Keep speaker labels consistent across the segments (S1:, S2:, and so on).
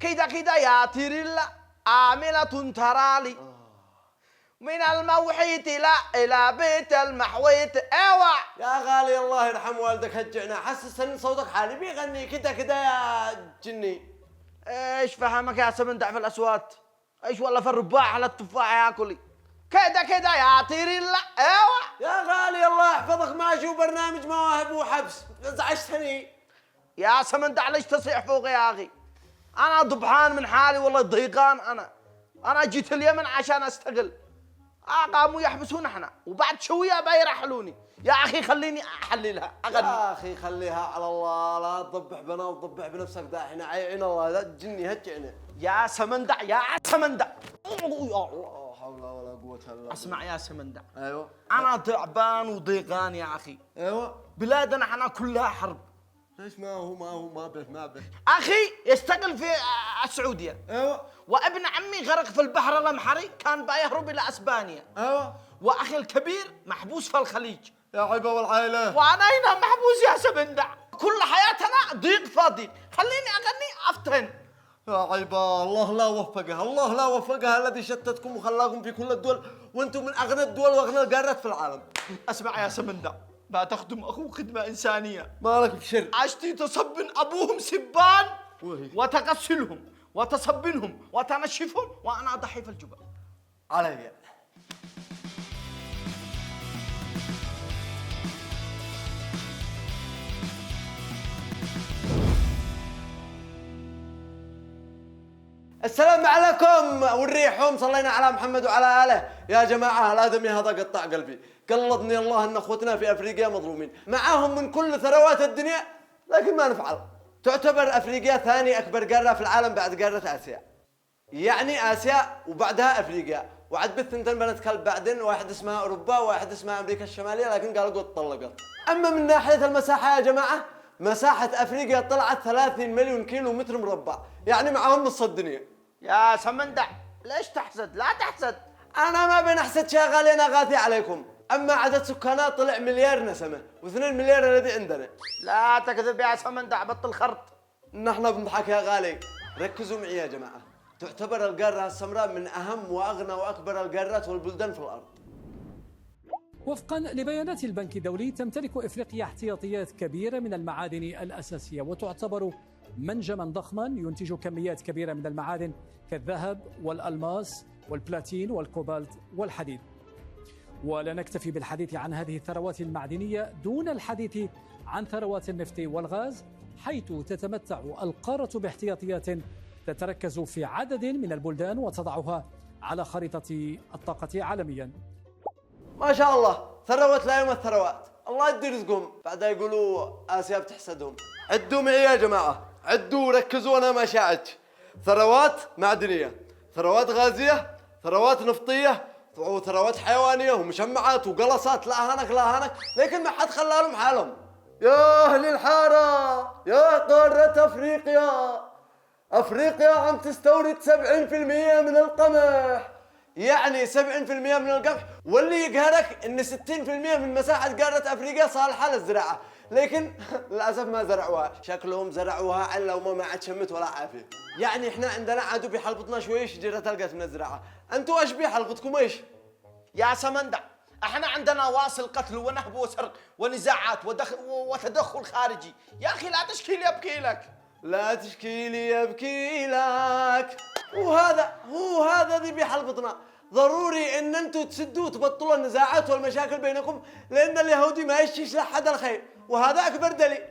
S1: كده كده يا تيريلا عاملة ترالي من الموحيت لا إلى بيت المحويت اوعى.
S2: يا غالي الله يرحم والدك هجعنا، حسس ان صوتك حالي بيغني كده كده يا جني.
S1: ايش فهمك يا سمندع في الاصوات؟ ايش والله في الرباع على التفاح ياكلي كده كده يا تيريلا اوعى.
S2: يا غالي الله يحفظك ماشي وبرنامج مواهب وحبس ازعجتني.
S1: يا سمندع ليش تصيح فوقي يا اخي؟ انا ضبحان من حالي والله ضيقان. انا جيت اليمن عشان استقل، قاموا يحبسون احنا وبعد شويه بيرحلوني. يا اخي خليني احللها اغني.
S2: يا اخي خليها على الله، لا تضبح بنا وتضبح بنفسك داحين عين الله لا تجني هجعني.
S1: يا سمندع يا سمندع يا الله
S2: لا حول ولا قوة الا بالله.
S1: اسمع يا سمندع،
S2: ايوه
S1: انا تعبان وضيقان يا اخي.
S2: ايوه
S1: بلادنا احنا كلها حرب.
S2: ليش ما به
S1: اخي يستقل في السعوديه،
S2: ايوه
S1: وابن عمي غرق في البحر الامحري كان بيهرب الى اسبانيا،
S2: ايوه
S1: واخي الكبير محبوس في الخليج،
S2: يا عيبه والعائله.
S1: وانا هنا محبوس يا سمندع. كل حياتنا ضيق فاضي، خليني اغني افتن.
S2: يا عيبه الله لا وفقها، الله لا وفقها الذي شتتكم وخلاكم في كل الدول وانتم من اغنى الدول واغنى القارات في العالم.
S1: اسمع يا سمندع، ما تخدم اخوك خدمه انسانيه.
S2: مالك بشر؟
S1: عشتي تصبن ابوهم سبان
S2: وهي.
S1: وتغسلهم وتصبنهم وتنشفهم، وانا اضحي في الجبل.
S2: علي السلام عليكم والريحوم، صلينا على محمد وعلى آله. يا جماعة الآدمي هذا قطع قلبي، قلضني الله أن أخوتنا في أفريقيا مظلومين، معاهم من كل ثروات الدنيا لكن ما نفعل. تعتبر أفريقيا ثاني أكبر قارة في العالم بعد قارة آسيا، يعني آسيا وبعدها أفريقيا، وعد بالثنتين بنت كلب بعدين، واحد اسمها أوروبا وواحد اسمها أمريكا الشمالية، لكن قالوا قد طلقت. أما من ناحية المساحة يا جماعة، مساحة أفريقيا طلعت 30 مليون كيلو متر مربع، يعني معاهم نص الدنيا.
S1: يا سمندع ليش تحسد؟ لا تحسد.
S2: أنا ما بنحسد يا غالي، أنا غاثي عليكم. أما عدد سكانها طلع مليار نسمة، و2 مليار الذي عندنا.
S1: لا تكذب يا سمندع، بطل خرط.
S2: نحن بنضحك يا غالي. ركزوا معي يا جماعة، تعتبر القارة السمراء من أهم وأغنى وأكبر القارات والبلدان في الأرض.
S3: وفقا لبيانات البنك الدولي، تمتلك إفريقيا احتياطيات كبيرة من المعادن الأساسية، وتعتبر منجما ضخما ينتج كميات كبيرة من المعادن كالذهب والألماس والبلاتين والكوبالت والحديد. ولا نكتفي بالحديث عن هذه الثروات المعدنية دون الحديث عن ثروات النفط والغاز، حيث تتمتع القارة باحتياطيات تتركز في عدد من البلدان وتضعها على خريطة الطاقة عالميا.
S2: ما شاء الله، ثروات لا يوم الثروات، الله يدي رزقهم. بعدها يقولوا آسيا بتحسدهم. عدوا معي يا جماعة، عدوا وركزوا، أنا ما شاعت. ثروات معدنية، ثروات غازية، ثروات نفطية، وثروات حيوانية ومشمعات وقلصات، لا هنك لا هنك، لكن ما حد خلالهم حالهم. يا أهل الحارة، يا قارة أفريقيا، أفريقيا عم تستورد 70% من القمح، يعني 70% من القمح، واللي يقهرك ان 60% من مساحة قارة افريقيا صالحة للزراعة، لكن للاسف ما زرعوها، شكلهم زرعوها على وما ما عاد شمت ولا عافية. يعني احنا عندنا عادوا بحلبطنا شوي شجرة تلقت من الزراعة، انتوا ايش بحلبطكم ايش؟
S1: يا سمندع احنا عندنا واصل قتل ونهب وسرق ونزاعات وتدخل خارجي. يا اخي لا تشكي لي ابكي لك.
S2: لا تشكي لي يبكي لك. هو هذا ذي بحلبطنا. ضروري ان انتم تسدوا وتبطلوا النزاعات والمشاكل بينكم، لان اليهودي ما يشيش لحد الخير، وهذا اكبر دليل.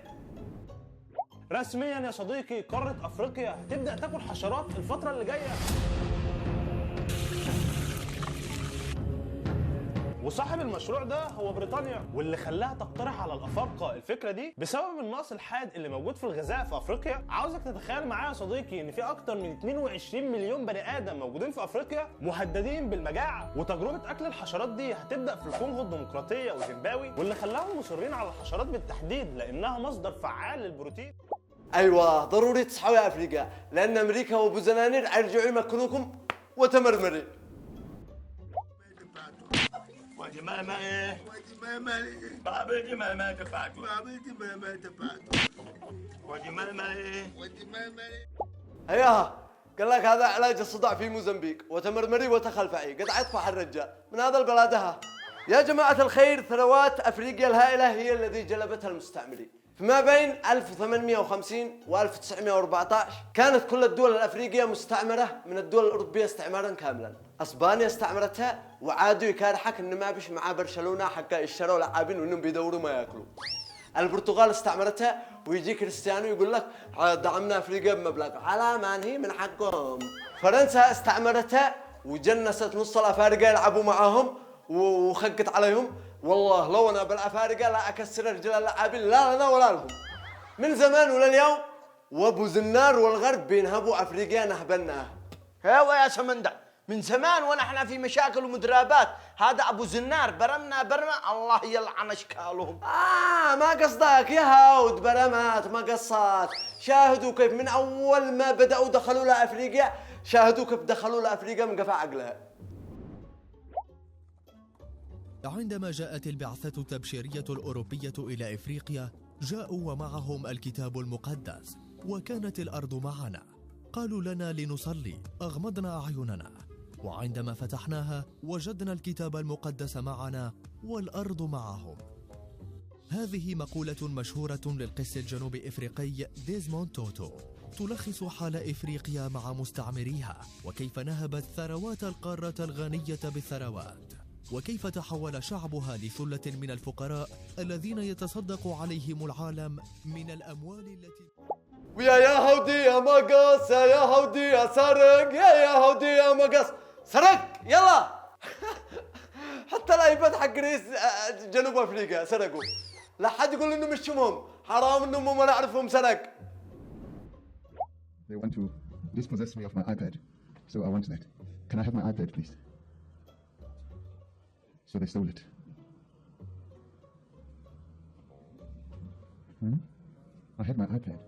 S4: رسميا يا صديقي، قارة افريقيا هتبدأ تاكل حشرات الفترة اللي جاية. وصاحب المشروع ده هو بريطانيا، واللي خلاها تقترح على الافارقه الفكره دي بسبب النقص الحاد اللي موجود في الغذاء في افريقيا. عاوزك تتخيل معايا يا صديقي ان في اكتر من 22 مليون بني ادم موجودين في افريقيا مهددين بالمجاعه، وتجربه اكل الحشرات دي هتبدا في الكونغو الديمقراطيه وزيمباوي، واللي خلاهم مصرين على الحشرات بالتحديد لانها مصدر فعال للبروتين.
S2: ايوه ضروري تصحوا يا افريقيا، لان امريكا وابو زنانير حيرجعوا يمكنوكم وتمرمرين.
S5: Wadi mama eh. Wadi mama eh. Baba di mama tepat. Baba di mama tepat. Wadi mama eh. Wadi mama eh.
S2: هياها قال لك هذا علاج الصداع في موزمبيق، وتمرمري وتخلفعي، قد عطفح الرجال من هذا البلادها. يا جماعة الخير، ثروات أفريقيا الهائلة هي الذي جلبتها المستعمرين. فيما بين 1850 و 1914 كانت كل الدول الأفريقية مستعمرة من الدول الأوروبية استعمارا كاملا. أسبانيا استعمرتها وعادوا يكارحك إن ما بيش مع برشلونة حق يشتروا لاعبين وإنهم بيدوروا ما ياكلوا. البرتغال استعمرتها ويجي كريستيانو يقول لك دعمنا أفريقيا بمبلغ، على ما هي من حقهم. فرنسا استعمرتها وجنست نص الأفارقة يلعبوا معاهم وخقت عليهم. والله لو انا بالافارقه لا اكسر رجال اللاعبين، لا لنا ولا لهم. من زمان ولليوم وابو زنار والغرب بينهبوا افريقيا نهبناها.
S1: هو يا سمندع من زمان ونحن في مشاكل ومدرابات. هذا ابو زنار برمنا برمه الله يلعن اشكالهم.
S2: ما قصدك يا هاود برمات ما قصات. شاهدوا كيف من اول ما بداوا دخلوا لافريقيا، شاهدوا كيف دخلوا لافريقيا من قفا عقلها.
S6: عندما جاءت البعثة التبشيرية الأوروبية إلى إفريقيا جاءوا ومعهم الكتاب المقدس، وكانت الأرض معنا. قالوا لنا لنصلي، أغمضنا أعيننا، وعندما فتحناها وجدنا الكتاب المقدس معنا والأرض معهم. هذه مقولة مشهورة للقس الجنوب إفريقي ديزموند توتو، تلخص حال إفريقيا مع مستعمريها، وكيف نهبت ثروات القارة الغنية بالثروات، وكيف تحول شعبها لثلة من الفقراء الذين يتصدق عليهم العالم من الأموال التي
S2: ويا هودي يا مقص يا هودي يا سرق يا هودي يا مقص سرق يلا. حتى الايباد حق رئيس جنوب افريقيا سرقوا. لا حد يقول انهم يشتمهم، حرام انهم ما نعرفهم سرق.
S7: They want to dispossess me of my iPad, so I want that. Can I have my iPad, please? So they stole it. I had my iPad.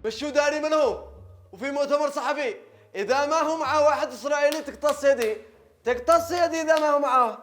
S2: مشوا داري من هو، وفي مؤتمر صحفي إذا ما هو معاه واحد إسرائيلي تقتص يدي، تقتص يدي إذا ما هو معاه.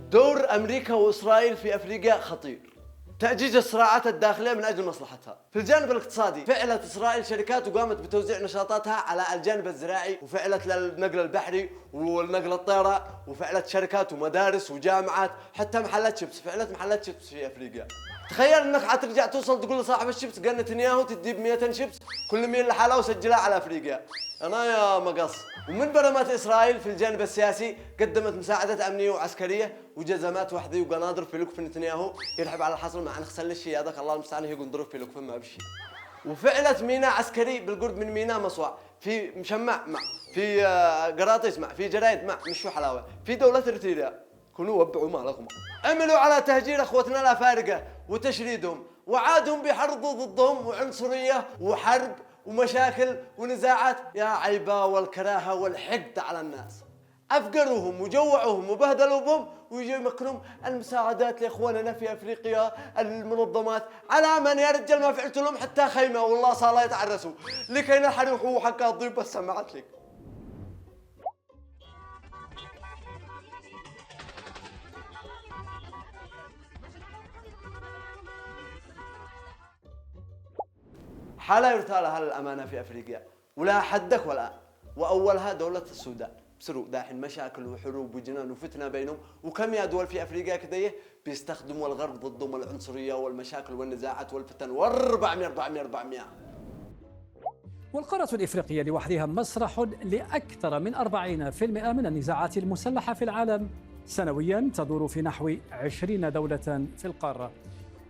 S2: دور أمريكا وإسرائيل في أفريقيا خطير. تأجيج الصراعات الداخلية من أجل مصلحتها. في الجانب الاقتصادي فعلت إسرائيل شركات وقامت بتوزيع نشاطاتها على الجانب الزراعي، وفعلت للنقل البحري والنقل الطيرة، وفعلت شركات ومدارس وجامعات، حتى محلات شيبس، فعلت محلات شيبس في أفريقيا. تخيل انك حترجع توصل تقول لصاحب الشيبس قال نتنياهو تدي ب 200 شيبس كل 100 لحالها وسجلها على افريقيا. انا يا مقص. ومن برمات اسرائيل في الجانب السياسي قدمت مساعدة امنية وعسكرية وجزمات وحدي وقناضر في لكف نتنياهو يلحب على الحصر مع نخسل الشيء هذاك الله المستعان هي قنضرب في لكف ما بشي. وفعلت ميناء عسكري بالقرب من ميناء مصوع في مشمع مع في قراطيس مع في جرايد مع مش شو حلاوه في دولة اريتريا. كونوا وبعوا مالكم. عملوا على تهجير اخوتنا الافارقه وتشريدهم، وعادهم بيحرضوا ضدهم وعنصريه وحرب ومشاكل ونزاعات. يا عيبه والكراهه والحقد على الناس. افقروهم وجوعوهم وبهدلوا بهم ويجوا يمكنهم المساعدات لاخواننا في افريقيا المنظمات. على من يا رجال ما فعلت لهم حتى خيمه والله صار يتعرسوا لكي نحرقوا حق الضيف بس سمعت لك. حالة يرثى لها الأمانة في أفريقيا ولا حدك ولا. وأولها دولة السودان بسروا داحين مشاكل وحروب وجنان وفتنة بينهم. وكم يا دول في أفريقيا كذا بيستخدموا الغرب ضدهم العنصرية والمشاكل والنزاعات والفتن و400.
S3: والقارة الإفريقية لوحدها مسرح لأكثر من 40% من النزاعات المسلحة في العالم سنويا، تدور في نحو 20 دولة في القارة.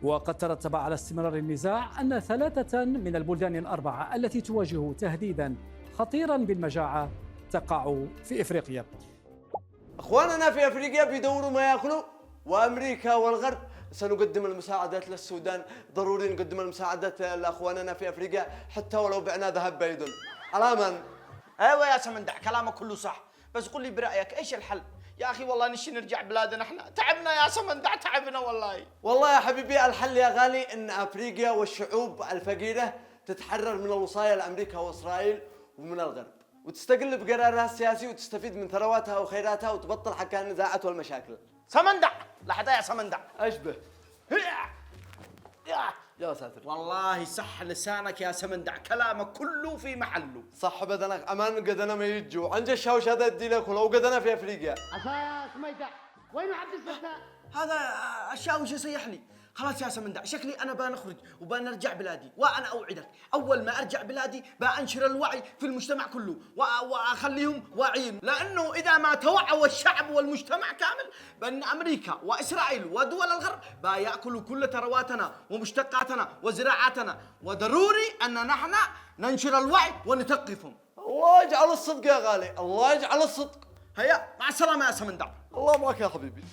S3: وقد ترتب على استمرار النزاع أن 3 من البلدان الأربعة التي تواجه تهديدا خطيرا بالمجاعة تقع في إفريقيا.
S2: أخواننا في أفريقيا بيدوروا ما يأكلوا، وأمريكا والغرب سنقدم المساعدات للسودان. ضروري نقدم المساعدات لأخواننا في أفريقيا حتى ولو بعنا ذهب بيدن. على من؟
S1: ايوه يا سمندع كلامك كله صح، بس قل لي برأيك ايش الحل؟ يا اخي والله نشي نرجع بلادنا، احنا تعبنا يا سمندع تعبنا والله.
S2: والله يا حبيبي الحل يا غالي ان افريقيا والشعوب الفقيره تتحرر من الوصايا لامريكا واسرائيل ومن الغرب، وتستقل بقرارها السياسي وتستفيد من ثرواتها وخيراتها وتبطل حكا النزاعات والمشاكل.
S1: سمندع لحظه يا سمندع.
S2: اشبه يا ساتر.
S1: والله صح لسانك يا سمندع، كلامك كله في محله.
S2: صح بدنك امان قد انا ما يجوا عند الشاوش هذا ادي لك ولو قد انا في افريقيا.
S8: عسى سميدة وين عبد الفتاح؟
S1: هذا الشاوش يصيح لي. خلاص يا سمندع، شكلي انا بنخرج وبنرجع بلادي، وانا اوعدك اول ما ارجع بلادي بانشر الوعي في المجتمع كله واخليهم واعيين، لانه اذا ما توعوا الشعب والمجتمع كامل بان امريكا واسرائيل ودول الغرب بياكلوا كل ثرواتنا ومشتقاتنا وزراعاتنا، وضروري ان نحن ننشر الوعي ونثقفهم.
S2: الله يجعل الصدق يا غالي، الله يجعل الصدق.
S1: هيا مع السلامه يا سمندع.
S2: الله معك يا حبيبي.